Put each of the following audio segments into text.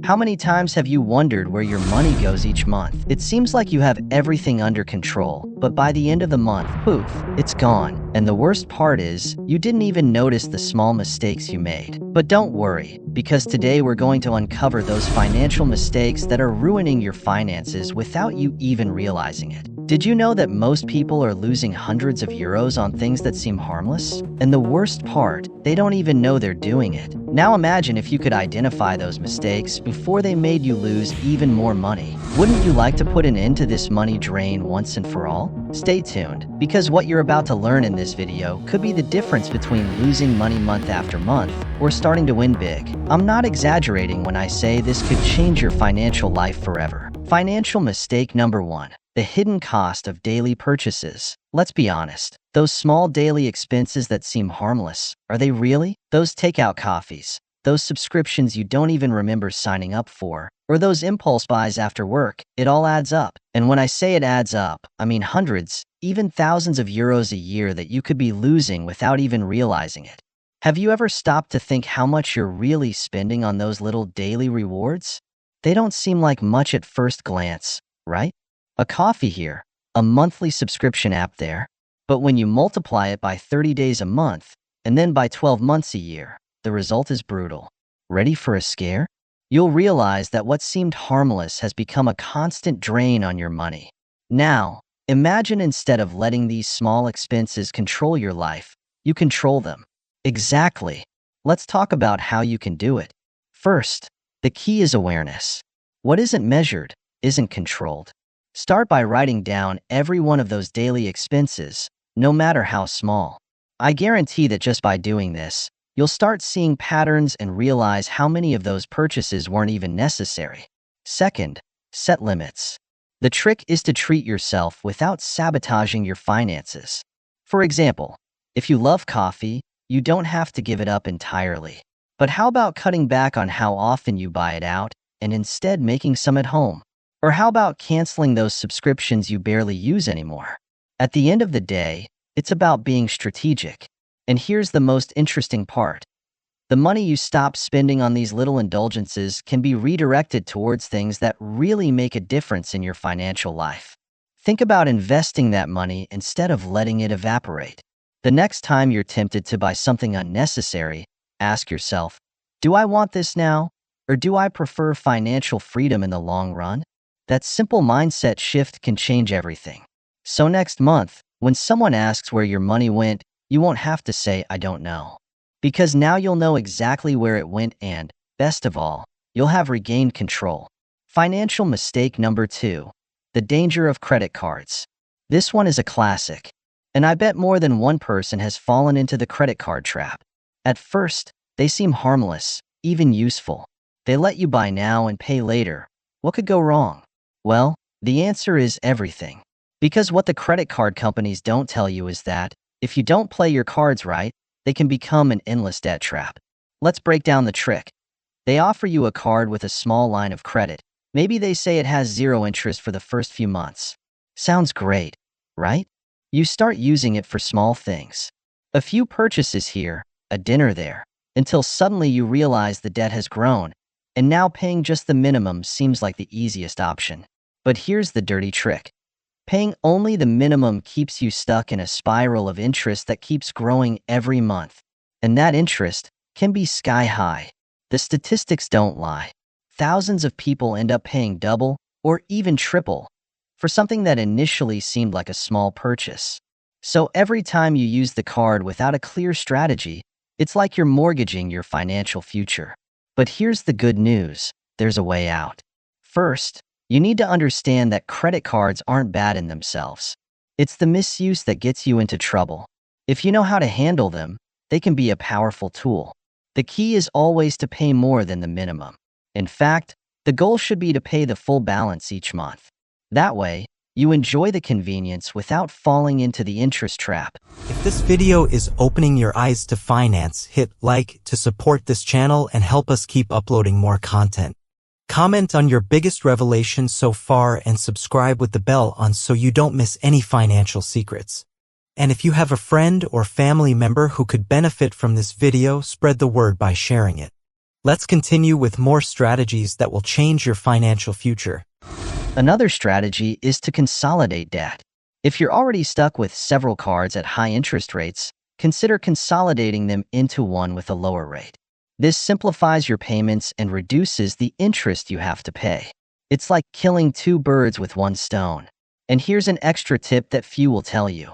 How many times have you wondered where your money goes each month? It seems like you have everything under control, but by the end of the month, poof, it's gone. And the worst part is, you didn't even notice the small mistakes you made. But don't worry, because today we're going to uncover those financial mistakes that are ruining your finances without you even realizing it. Did you know that most people are losing hundreds of euros on things that seem harmless? And the worst part, they don't even know they're doing it. Now imagine if you could identify those mistakes before they made you lose even more money. Wouldn't you like to put an end to this money drain once and for all? Stay tuned, because what you're about to learn in this video could be the difference between losing money month after month or starting to win big. I'm not exaggerating when I say this could change your financial life forever. Financial mistake number 1. The hidden cost of daily purchases. Let's be honest, those small daily expenses that seem harmless, are they really? Those takeout coffees, those subscriptions you don't even remember signing up for, or those impulse buys after work, it all adds up. And when I say it adds up, I mean hundreds, even thousands of euros a year that you could be losing without even realizing it. Have you ever stopped to think how much you're really spending on those little daily rewards? They don't seem like much at first glance, right? A coffee here, a monthly subscription app there. But when you multiply it by 30 days a month, and then by 12 months a year, the result is brutal. Ready for a scare? You'll realize that what seemed harmless has become a constant drain on your money. Now, imagine instead of letting these small expenses control your life, you control them. Exactly. Let's talk about how you can do it. First, the key is awareness. What isn't measured isn't controlled. Start by writing down every one of those daily expenses, no matter how small. I guarantee that just by doing this, you'll start seeing patterns and realize how many of those purchases weren't even necessary. Second, set limits. The trick is to treat yourself without sabotaging your finances. For example, if you love coffee, you don't have to give it up entirely. But how about cutting back on how often you buy it out and instead making some at home? Or how about canceling those subscriptions you barely use anymore? At the end of the day, it's about being strategic. And here's the most interesting part. The money you stop spending on these little indulgences can be redirected towards things that really make a difference in your financial life. Think about investing that money instead of letting it evaporate. The next time you're tempted to buy something unnecessary, ask yourself, do I want this now? Or do I prefer financial freedom in the long run? That simple mindset shift can change everything. So next month, when someone asks where your money went, you won't have to say, I don't know. Because now you'll know exactly where it went and, best of all, you'll have regained control. Financial mistake number 2. The danger of credit cards. This one is a classic. And I bet more than one person has fallen into the credit card trap. At first, they seem harmless, even useful. They let you buy now and pay later. What could go wrong? Well, the answer is everything. Because what the credit card companies don't tell you is that, if you don't play your cards right, they can become an endless debt trap. Let's break down the trick. They offer you a card with a small line of credit. Maybe they say it has 0 interest for the first few months. Sounds great, right? You start using it for small things. A few purchases here, a dinner there, until suddenly you realize the debt has grown, and now paying just the minimum seems like the easiest option. But here's the dirty trick. Paying only the minimum keeps you stuck in a spiral of interest that keeps growing every month. And that interest can be sky high. The statistics don't lie. Thousands of people end up paying double or even triple for something that initially seemed like a small purchase. So every time you use the card without a clear strategy, it's like you're mortgaging your financial future. But here's the good news. There's a way out. First, you need to understand that credit cards aren't bad in themselves. It's the misuse that gets you into trouble. If you know how to handle them, they can be a powerful tool. The key is always to pay more than the minimum. In fact, the goal should be to pay the full balance each month. That way, you enjoy the convenience without falling into the interest trap. If this video is opening your eyes to finance, hit like to support this channel and help us keep uploading more content. Comment on your biggest revelation so far and subscribe with the bell on so you don't miss any financial secrets. And if you have a friend or family member who could benefit from this video, spread the word by sharing it. Let's continue with more strategies that will change your financial future. Another strategy is to consolidate debt. If you're already stuck with several cards at high interest rates, consider consolidating them into one with a lower rate. This simplifies your payments and reduces the interest you have to pay. It's like killing two birds with one stone. And here's an extra tip that few will tell you.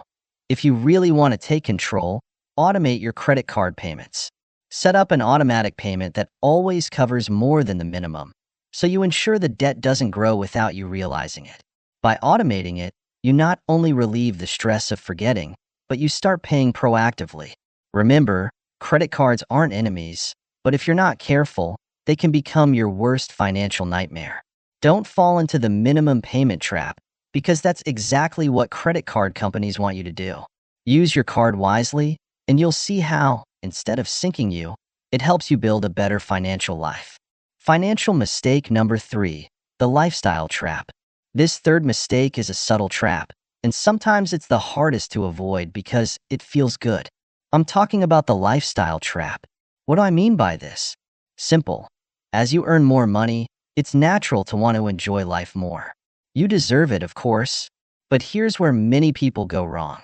If you really want to take control, automate your credit card payments. Set up an automatic payment that always covers more than the minimum, so you ensure the debt doesn't grow without you realizing it. By automating it, you not only relieve the stress of forgetting, but you start paying proactively. Remember, credit cards aren't enemies, but if you're not careful, they can become your worst financial nightmare. Don't fall into the minimum payment trap, because that's exactly what credit card companies want you to do. Use your card wisely, and you'll see how, instead of sinking you, it helps you build a better financial life. Financial mistake number 3, the lifestyle trap. This third mistake is a subtle trap, and sometimes it's the hardest to avoid because it feels good. I'm talking about the lifestyle trap. What do I mean by this? Simple. As you earn more money, it's natural to want to enjoy life more. You deserve it, of course, but here's where many people go wrong.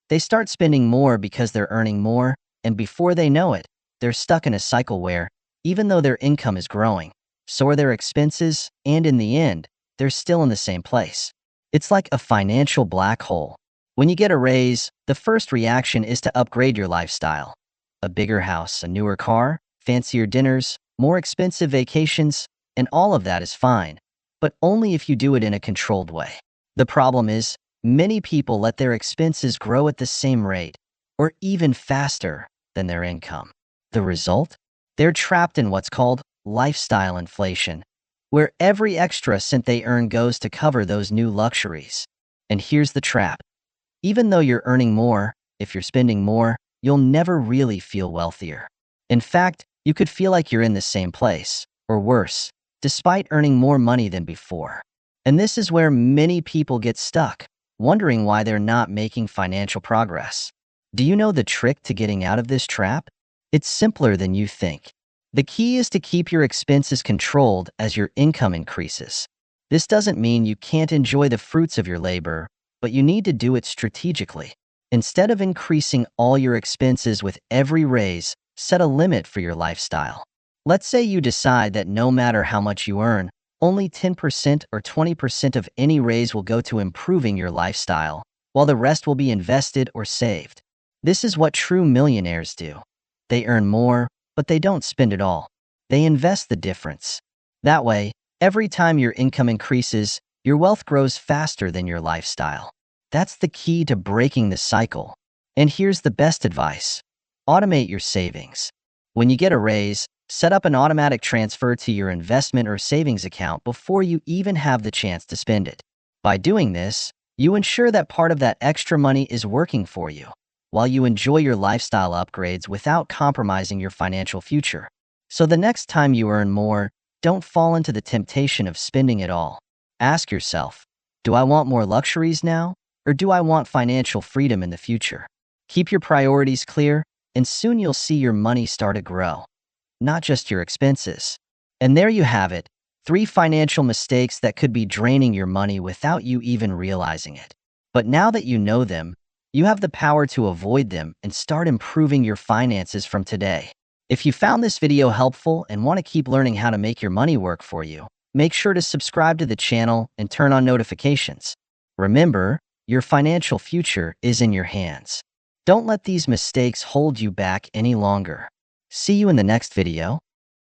They start spending more because they're earning more, and before they know it, they're stuck in a cycle where, even though their income is growing, so are their expenses, and in the end, they're still in the same place. It's like a financial black hole. When you get a raise, the first reaction is to upgrade your lifestyle. A bigger house, a newer car, fancier dinners, more expensive vacations, and all of that is fine, but only if you do it in a controlled way. The problem is, many people let their expenses grow at the same rate, or even faster than their income. The result? They're trapped in what's called lifestyle inflation, where every extra cent they earn goes to cover those new luxuries. And here's the trap. Even though you're earning more, if you're spending more, you'll never really feel wealthier. In fact, you could feel like you're in the same place, or worse, despite earning more money than before. And this is where many people get stuck, wondering why they're not making financial progress. Do you know the trick to getting out of this trap? It's simpler than you think. The key is to keep your expenses controlled as your income increases. This doesn't mean you can't enjoy the fruits of your labor, but you need to do it strategically. Instead of increasing all your expenses with every raise, set a limit for your lifestyle. Let's say you decide that no matter how much you earn, only 10% or 20% of any raise will go to improving your lifestyle, while the rest will be invested or saved. This is what true millionaires do. They earn more, but they don't spend it all. They invest the difference. That way, every time your income increases, your wealth grows faster than your lifestyle. That's the key to breaking the cycle. And here's the best advice. Automate your savings. When you get a raise, set up an automatic transfer to your investment or savings account before you even have the chance to spend it. By doing this, you ensure that part of that extra money is working for you, while you enjoy your lifestyle upgrades without compromising your financial future. So the next time you earn more, don't fall into the temptation of spending it all. Ask yourself, do I want more luxuries now, or do I want financial freedom in the future? Keep your priorities clear, and soon you'll see your money start to grow, not just your expenses. And there you have it, 3 financial mistakes that could be draining your money without you even realizing it. But now that you know them, you have the power to avoid them and start improving your finances from today. If you found this video helpful and want to keep learning how to make your money work for you, make sure to subscribe to the channel and turn on notifications. Remember, your financial future is in your hands. Don't let these mistakes hold you back any longer. See you in the next video.